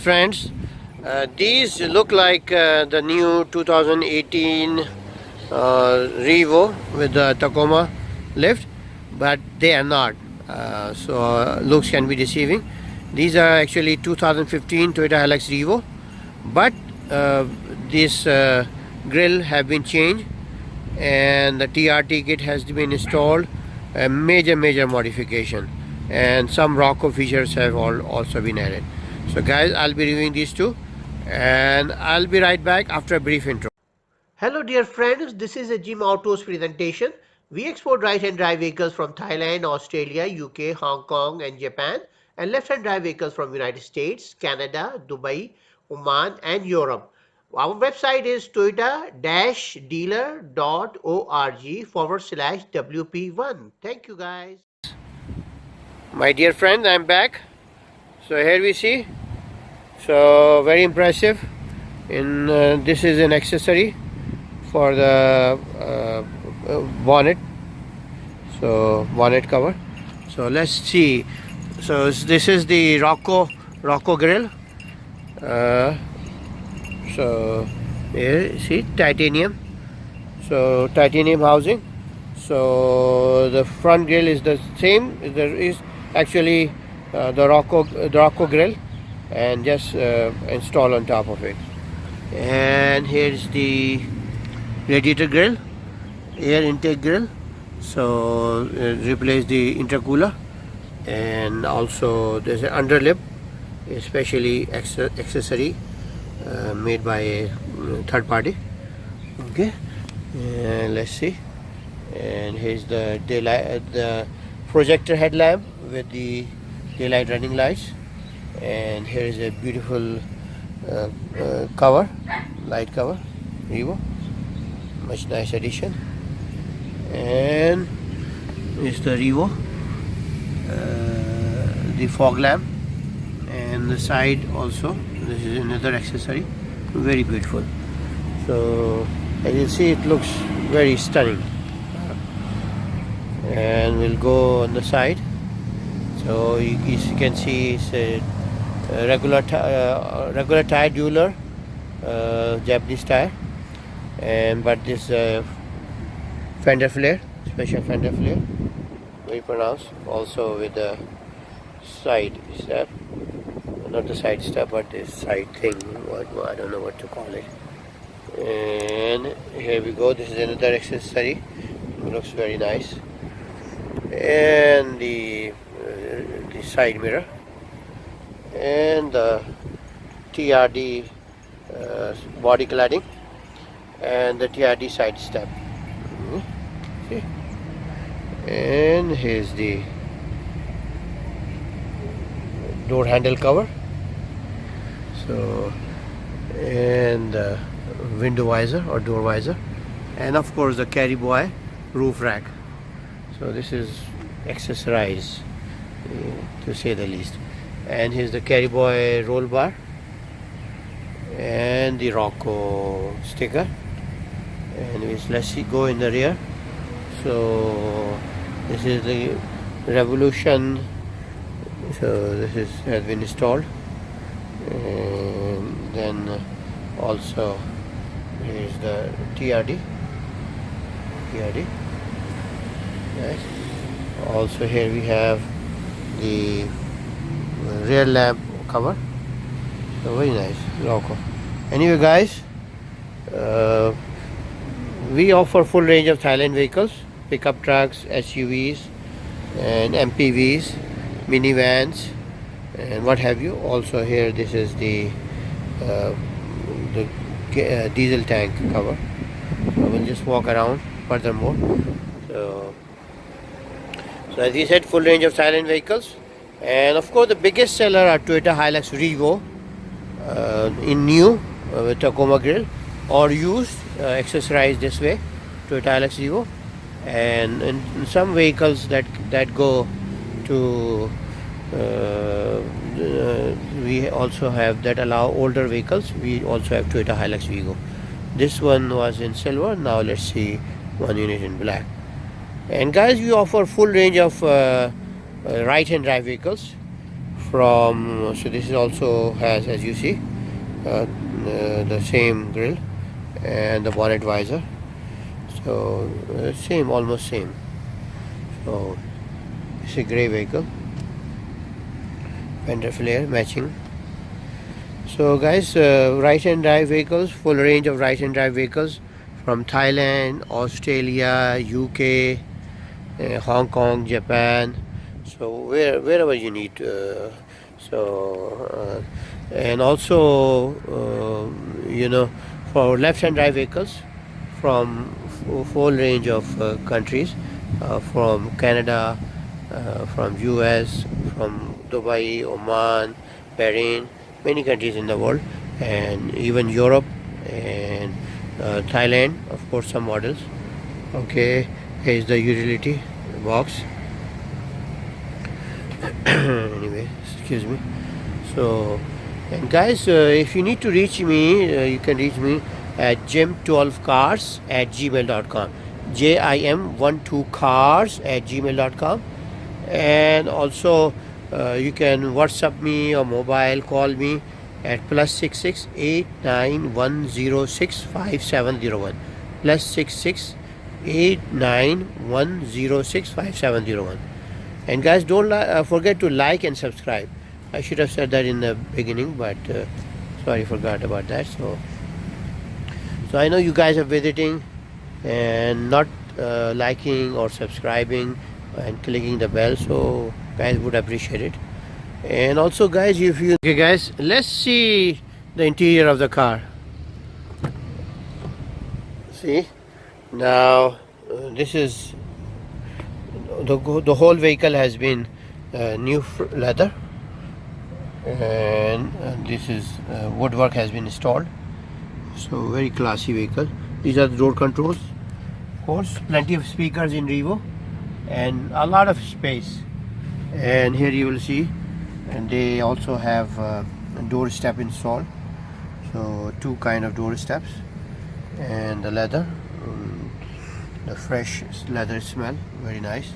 Friends, these look like the new 2018 Revo with the Tacoma lift, but they are not. Looks can be deceiving. These are actually 2015 Toyota Hilux Revo, but this grill have been changed and the TRD kit has been installed. A major modification, and some Rocco features have also been added. So guys, I'll be reviewing these two and I'll be right back after a brief intro. Hello dear friends, this is a Jim Autos presentation. We export right-hand drive vehicles from Thailand, Australia, UK, Hong Kong and Japan, and left-hand drive vehicles from United States, Canada, Dubai, Oman and Europe. Our website is toyota-dealer.org/WP1. Thank you guys. My dear friends, I'm back. So here we see. So very impressive. This is an accessory for the bonnet. So bonnet cover. So let's see. So this is the Rocco grill. So here see titanium. So titanium housing. So the front grill is the same. There is actually the Rocco grill, and just install on top of it. And here's the radiator grill, air intake grill. So replace the intercooler, and also there's an underlip, especially accessory made by a third party. Okay, and let's see. And here's the daylight, the projector headlamp with the daylight running lights. And here is a beautiful cover, light cover, Revo, much nice addition. And is the Revo, the fog lamp, and the side also. This is another accessory, very beautiful. So as you see, it looks very stunning. And we'll go on the side. So you can see it's a regular tire, jeweler, Japanese tire, but this fender flare, special fender flare, very pronounced. Also with the side step, not the side step, but this side thing. I don't know what to call it. And here we go. This is another accessory. It looks very nice. And the side mirror, and the TRD body cladding, and the TRD side step. See? And here's the door handle cover. So, and the window visor or door visor, and of course the carry boy roof rack. So this is accessorized, to say the least. And here's the carry boy roll bar, and the Rocco sticker. And let's see, go in the rear. So this is the Revolution. So this has been installed. And then also here's the TRD. Nice. Also here we have the rear lamp cover. So very nice, Rocco. Anyway guys, we offer full range of Thailand vehicles, pickup trucks, SUVs and MPVs, minivans and what have you. Also here, this is the diesel tank cover. So we'll just walk around furthermore. So as we said, full range of Thailand vehicles, and of course the biggest seller are Toyota Hilux Revo in new with Tacoma grill, or used accessorized this way, Toyota Hilux Revo. And some vehicles that go to we also have that allow older vehicles. We also have Toyota Hilux Revo. This one was in silver. Now let's see one unit in black. And guys, we offer full range of right-hand drive vehicles from, so this is also has, as you see, the same grille and the bonnet visor. So same, almost same. So it's a grey vehicle, fender flare matching. So guys, right hand drive vehicles, full range of right hand drive vehicles from Thailand, Australia, UK, Hong Kong, Japan. So wherever you need. And also for left hand drive vehicles from full range of countries, from Canada, from US, from Dubai, Oman, Bahrain, many countries in the world, and even Europe and Thailand, of course, some models. Okay, here is the utility box. Anyway, excuse me. So, and guys, if you need to reach me, you can reach me at jim12cars@gmail.com, jim12cars@gmail.com. And also you can WhatsApp me or mobile call me at +66 89 106 5701, +66 89 106 5701. And guys, don't forget to like and subscribe. I should have said that in the beginning, but sorry, forgot about that. So I know you guys are visiting and not liking or subscribing and clicking the bell, so guys would appreciate it. And also guys, if you, okay guys, let's see the interior of the car. See, now this is the whole vehicle has been new leather, and this is woodwork has been installed. So very classy vehicle. These are the door controls, of course, plenty of speakers in Revo and a lot of space. And here you will see, and they also have a door step installed, so two kind of door steps. And the leather, the fresh leather smell, very nice.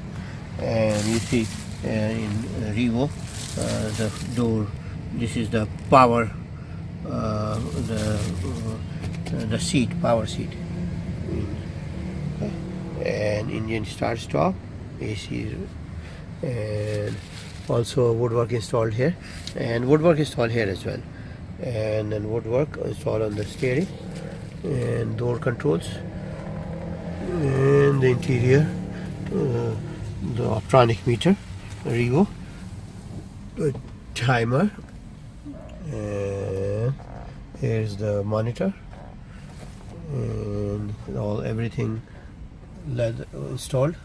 And you see in Revo, the door, this is the power, the seat, power seat. And engine start stop, AC, and also woodwork installed here, and woodwork installed here as well. And then woodwork installed on the steering and door controls. And the interior, the optronic meter, Revo, the timer, and here's the monitor, and everything leather installed.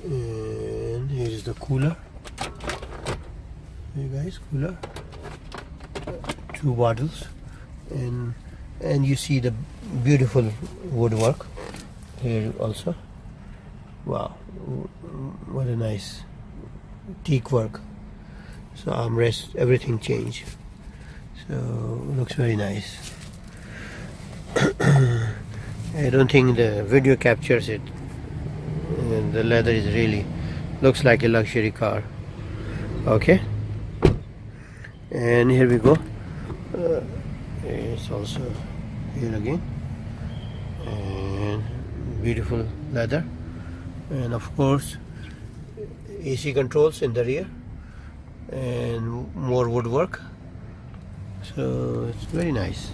And here's the cooler. Hey guys, cooler, two bottles, and you see the beautiful woodwork here also. Wow, what a nice teak work. So armrest, everything changed, so looks very nice. I don't think the video captures it, and the leather is really looks like a luxury car. Okay, and here we go. It's also here again, and beautiful leather, and of course AC controls in the rear, and more woodwork. So it's very nice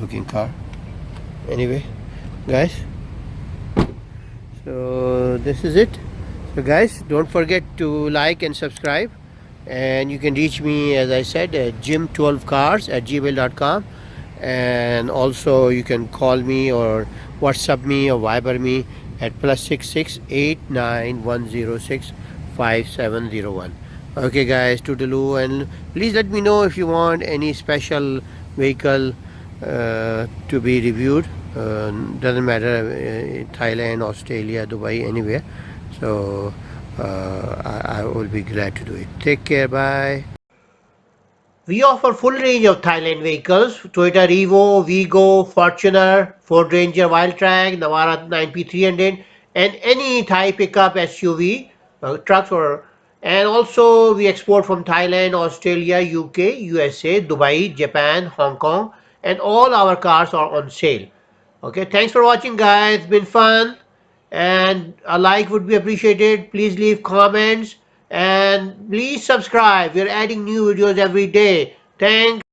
looking car. Anyway guys, so this is it. So guys, don't forget to like and subscribe, and you can reach me, as I said, at jim12cars@gmail.com. and also you can call me or WhatsApp me or Viber me at +66 89 106 5701. Okay guys, toodaloo, and please let me know if you want any special vehicle to be reviewed. Doesn't matter, Thailand, Australia, Dubai, anywhere. So I will be glad to do it. Take care, bye. We offer full range of Thailand vehicles: Toyota Revo, Vigo, Fortuner, Ford Ranger Wildtrak, Navara 9P300, and any Thai pickup, SUV, trucks, or And also we export from Thailand, Australia, UK, USA, Dubai, Japan, Hong Kong, and all our cars are on sale. Okay, thanks for watching guys, it's been fun, and a like would be appreciated. Please leave comments and please subscribe. We're adding new videos every day. Thanks.